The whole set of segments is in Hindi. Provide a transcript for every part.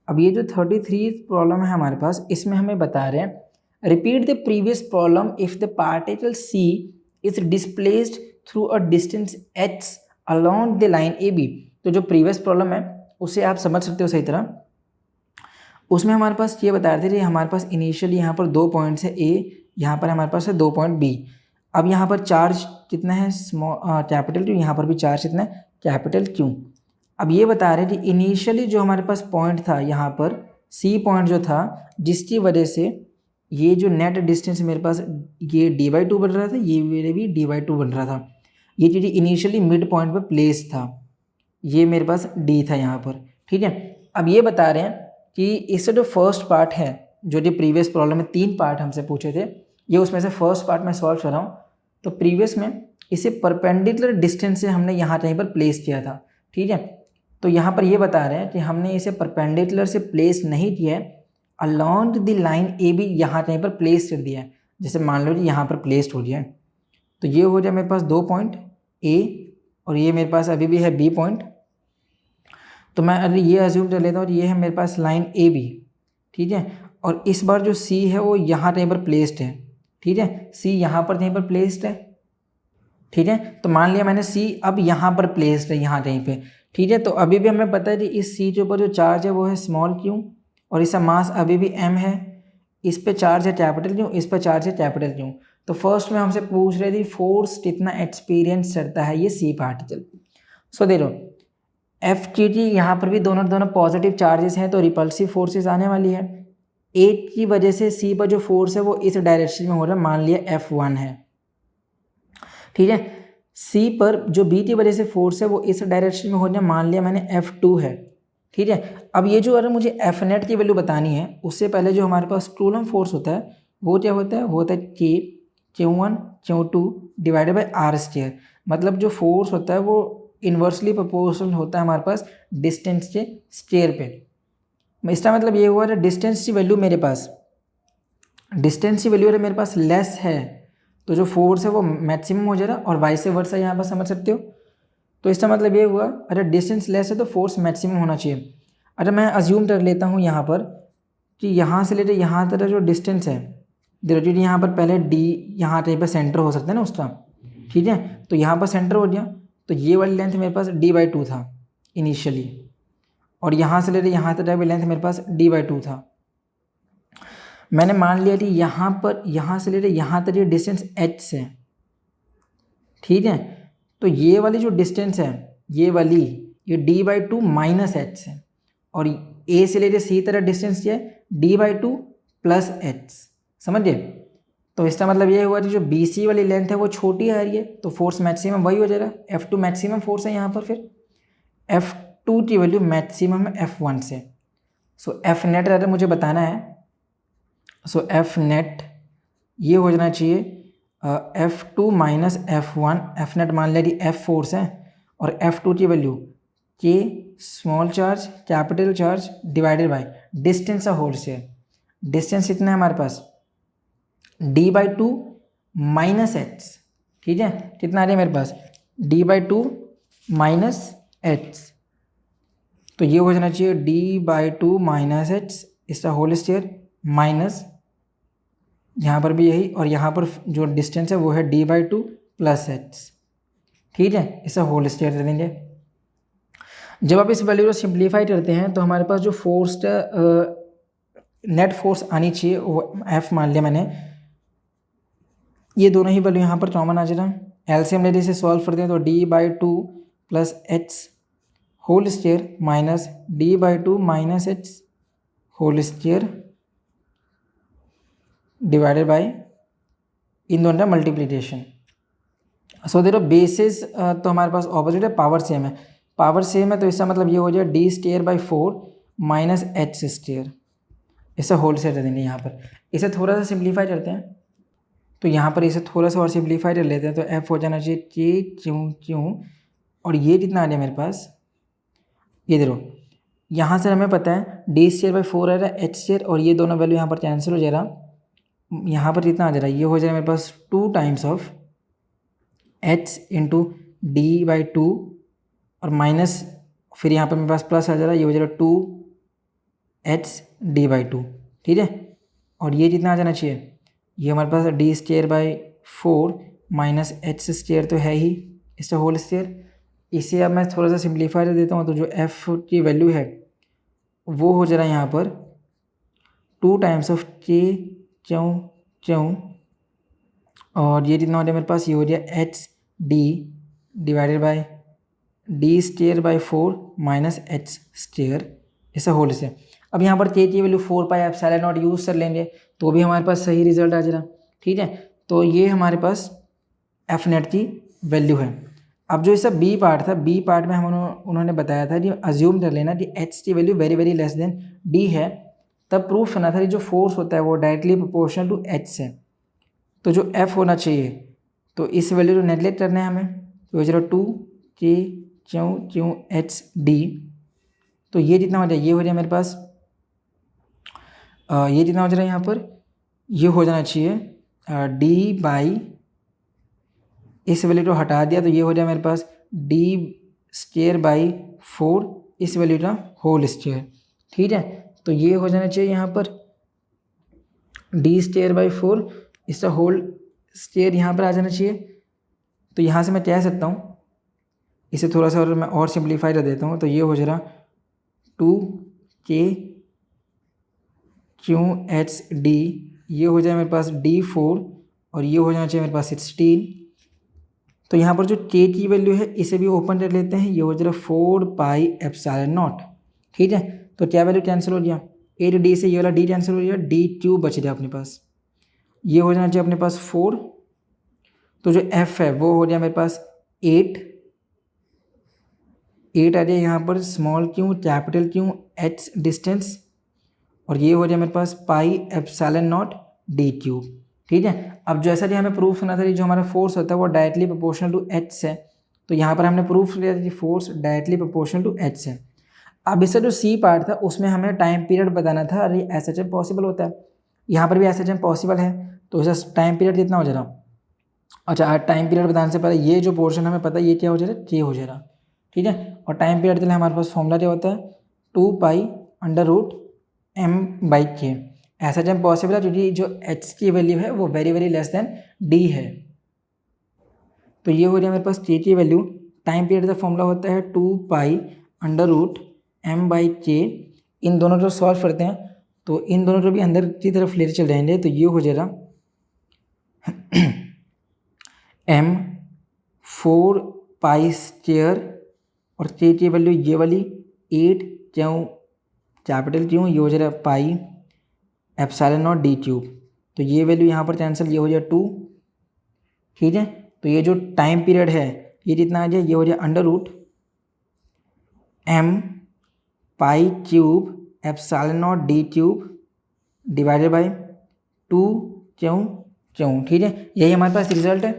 अब ये जो 33 प्रॉब्लम है हमारे पास, इसमें हमें बता रहे हैं repeat the previous problem if the particle C is displaced through a distance h along the line A B. तो जो प्रीवियस प्रॉब्लम है उसे आप समझ सकते हो सही तरह। उसमें हमारे पास ये बता रहे थे हमारे पास इनिशियली यहाँ पर 2 पॉइंट्स है ए, यहाँ पर हमारे पास है 2 पॉइंट बी। अब यहाँ पर चार्ज कितना है कैपिटल क्यू, यहाँ पर भी चार्ज कितना है कैपिटल क्यू। अब ये बता रहे थे इनिशियली जो हमारे पास पॉइंट था यहाँ पर सी पॉइंट जो था, जिसकी वजह से ये जो नेट डिस्टेंस मेरे पास ये d/2 बन रहा था, ये मेरे भी d/2 बन रहा था। ये चीज़ इनिशियली मिड पॉइंट पर प्लेस था, ये मेरे पास डी था यहाँ पर। ठीक है, अब ये बता रहे हैं कि इससे जो फर्स्ट पार्ट है, जो प्रीवियस प्रॉब्लम में 3 पार्ट हमसे पूछे थे, ये उसमें से फर्स्ट पार्ट मैं सॉल्व कर रहा हूँ। तो प्रीवियस में इसे परपेंडिकुलर डिस्टेंस से हमने यहाँ कहीं पर प्लेस किया था। ठीक है, तो यहाँ पर ये बता रहे हैं कि हमने इसे परपेंडिकुलर से प्लेस नहीं किया है, along the line A B यहाँ कहीं पर प्लेस कर दिया है। जैसे मान लो जी यहाँ पर प्लेस्ड हो गया है, तो ये हो जाए मेरे पास 2 पॉइंट ए और ये मेरे पास अभी भी है बी पॉइंट। तो मैं अगर ये अज्यूम कर लेता हूँ ये है मेरे पास लाइन ए बी। ठीक है, और इस बार जो सी है वो यहाँ कहीं पर प्लेस्ड है। ठीक है, सी यहाँ पर कहीं पर प्लेस्ड है। ठीक है, तो मान लिया मैंने सी अब यहाँ पर प्लेस्ड है, यहाँ कहीं पे। ठीक है, तो अभी भी हमें पता है कि इस सी के ऊपर जो चार्ज है वो है स्मॉल क्यू और इसका मास अभी भी m है। इस पे चार्ज है कैपिटल क्यू, इस पर चार्ज है कैपिटल क्यू। तो फर्स्ट में हमसे पूछ रहे थे फोर्स कितना एक्सपीरियंस करता है ये सी पार्टिकल। सो देखो एफ की यहाँ पर भी दोनों पॉजिटिव चार्जेस हैं, तो रिपल्सिव फोर्सेस आने वाली है। ए की वजह से सी पर जो फोर्स है वो इस डायरेक्शन में हो रहा है, मान लिया F1 है। ठीक है, सी पर जो बी की वजह से फोर्स है वो इस डायरेक्शन में हो रहा है, मान लिया मैंने F2 है। ठीक है, अब ये जो अगर मुझे एफ नेट की वैल्यू बतानी है, उससे पहले जो हमारे पास कूलम फोर्स होता है वो क्या होता है, वो होता है Q1 Q2 divided by are square. मतलब जो फोर्स होता है वो इन्वर्सली प्रोपोर्शनल होता है हमारे पास डिस्टेंस के स्क्वायर पे। इसका मतलब ये हुआ डिस्टेंस की वैल्यू मेरे पास मेरे पास लेस है, तो जो फोर्स है वो मैक्सिमम हो जाएगा और वाइस वर्सा यहाँ पर समझ सकते हो। तो इसका मतलब ये हुआ अगर डिस्टेंस लेस है तो फोर्स मैक्सिमम होना चाहिए। अगर मैं अज्यूम कर लेता हूँ यहाँ पर कि यहाँ से लेकर यहाँ तक जो डिस्टेंस है, देखो यहाँ पर पहले डी यहाँ कहीं पर सेंटर हो सकता है ना उसका। ठीक है, तो यहाँ पर सेंटर हो गया, तो ये वाली लेंथ मेरे पास d/2 था इनिशियली, और यहाँ से लेकर यहाँ तक लेंथ मेरे पास d/2 था। मैंने मान लिया कि यहाँ से लेकर यहाँ तक ये डिस्टेंस h से। ठीक है, तो ये वाली जो डिस्टेंस है ये d/2 माइनस h है, और a से लेकर c तरह डिस्टेंस ये है d/2 प्लस h। समझिए, तो इसका मतलब ये हुआ कि जो BC वाली लेंथ है वो छोटी आ रही है, तो फोर्स मैक्सिमम वही हो जाएगा, F2 मैक्सिमम फोर्स है यहाँ पर। फिर F2 की वैल्यू मैक्सिमम है F1 से। सो F नेट अगर मुझे बताना है, सो F नेट ये हो जाना चाहिए F2 minus F1। F net मान लिया F फोर्स है और F2 की value K small charge capital charge divided by distance of whole square. Distance कितना है हमारे पास d/2 माइनस h। ठीक है, कितना आ रहा है मेरे पास d/2 माइनस h, तो ये हो जाना चाहिए d/2 माइनस h इसका होल स्क्वायर माइनस यहाँ पर भी यही, और यहाँ पर जो डिस्टेंस है वो है d/2 प्लस h। ठीक है, इसका होल स्क्वायर दे देंगे। जब आप इस वैल्यू को सिंप्लीफाई करते हैं तो हमारे पास जो फोर्स नेट फोर्स आनी चाहिए वो F मान लिया मैंने। ये दोनों ही वैल्यू यहाँ पर कॉमन आ जाएगा, एलसीएम लेने से सॉल्व करते हैं तो d/2 plus h whole square minus d/2 minus h whole square divided by इन दोनों का मल्टीप्लिकेशन। सो देखो बेसिस तो हमारे पास ऑपोजिट है, पावर सेम है। पावर सेम है तो इसका मतलब ये हो जाएगा d²/4 माइनस h²। इसे होल स्क्वायर दे देंगे यहाँ पर। इसे थोड़ा सा सिंप्लीफाई करते हैं, तो यहाँ पर इसे थोड़ा सा और सिंप्लीफाई कर लेते हैं, तो f हो जाना चाहिए K और ये कितना आ रहा है मेरे पास, ये देखो यहाँ से हमें पता है d²/4 आ रहा है h², और ये दोनों वैल्यू यहाँ पर कैंसिल हो जाएगा। यहाँ पर कितना आ जा रहा है, ये हो जाएगा मेरे पास 2 times of h into d/2 और माइनस फिर यहाँ पर मेरे पास प्लस आ जा रहा है, ये हो जाएगा 2 एच डी बाई टू, ठीक है। और ये जितना आ जाना चाहिए, ये हमारे पास D square by 4 minus H square तो है ही, इसका होल स्क्वायर। इसे अब मैं थोड़ा सा सिंप्लीफाई कर देता हूँ, तो जो एफ की वैल्यू है वो हो जा रहा है यहाँ पर 2 टाइम्स ऑफ के क्यों क्यों, और ये जितना हो जाए मेरे पास, ये हो जाए H D divided by D square by 4 minus H square, ऐसा होल से। अब यहाँ पर के की value 4 pi epsilon not use कर लेंगे तो भी हमारे पास सही रिजल्ट आ जाएगा, ठीक है। तो ये हमारे पास एफ नेट की वैल्यू है। अब जो इसका बी पार्ट था, बी पार्ट में उन्होंने बताया था कि अज्यूम कर लेना कि एच की value very very less than D है, तब प्रूफ करना था कि जो फोर्स होता है वो डायरेक्टली प्रोपोर्शनल टू एच से। तो जो एफ होना चाहिए, तो इस वैल्यू को नेगलेक्ट करना है हमें, तो 2 के क्यों क्यों एच डी। तो ये जितना हो जाए, ये हो जाए मेरे पास ये जितना हो जा रहा है यहाँ पर, ये हो जाना चाहिए डी बाई, इस वैल्यू को हटा दिया तो ये हो जाए मेरे पास डी स्क्वायर बाई 4 इस वैल्यू का होल स्क्वायर, ठीक है। तो ये हो जाना चाहिए यहाँ पर डी स्क्वायर बाई 4 इसका होल स्क्वायर यहाँ पर आ जाना चाहिए। तो यहाँ से मैं कह सकता हूँ, इसे थोड़ा सा और मैं और सिंप्लीफाई कर देता हूँ, तो ये हो जा रहा 2 के क्यों एच डी, ये हो जाए मेरे पास D4 और ये हो जाना चाहिए मेरे पास 16। तो यहाँ पर जो के की वैल्यू है इसे भी ओपन कर लेते हैं, ये हो जाएगा 4 पाई एप्सिलॉन नॉट, ठीक है। तो क्या वैल्यू कैंसिल हो गया, ए डी से ये वाला डी कैंसिल हो गया, डी क्यूब बच गया अपने पास, ये हो जाना चाहिए अपने पास 4। तो जो एफ है वो हो गया मेरे पास 8 आ जाए यहाँ पर small Q capital Q H distance, और ये हो जाए मेरे पास pi epsilon naught D cube, ठीक है। अब जैसा कि हमें प्रूफ करना था कि जो हमारा फोर्स होता है वो डायरेक्टली प्रोपोर्शनल टू एच से, तो यहाँ पर हमने प्रूफ किया कि force directly proportional to H से। अब इसका जो सी पार्ट था उसमें हमें टाइम पीरियड बताना था, अरे एस एच एम पॉसिबल होता है, यहाँ पर भी एस एच एम पॉसिबल है, तो इसका टाइम पीरियड कितना हो जा रहा। अच्छा, टाइम पीरियड बताने से पहले ये जो पोर्शन हमें पता है ये क्या हो जा रहा है, के हो जा रहा, ठीक है। और टाइम पीरियड के लिए हमारे पास फॉर्मूला क्या होता है 2 pi under root M by K. ऐसा जब पॉसिबल है क्योंकि जो एच की वैल्यू है वो very very less than D है। तो ये हो जाए मेरे पास के की वैल्यू, टाइम पीरियड का फॉर्मूला होता है 2 pi under root M by K. इन दोनों को सॉल्व करते हैं तो इन दोनों को भी अंदर की तरफ लेते चल जाएंगे, तो ये हो जाएगा एम 4 पाई स्क्वायर और के की वैल्यू ये वाली 8 क्यों कैपिटल क्यों, ये हो जाएगा पाई एप्सिलॉन नॉट डी क्यूब। तो ये वैल्यू यहाँ पर कैंसिल, ये हो जाए 2, ठीक है। तो ये जो टाइम पीरियड है ये जितना आ जाए, ये हो जाए under root M pi cube epsilon naught D cube divided by 2 क्यों, ठीक है। यही हमारे पास रिजल्ट है,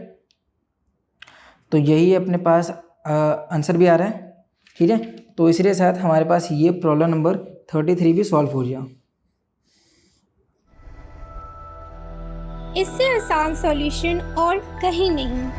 तो यही अपने पास आंसर भी आ रहा है, ठीक है। तो इसके साथ हमारे पास ये प्रॉब्लम नंबर 33 भी सॉल्व हो गया। इससे आसान सॉल्यूशन और कहीं नहीं।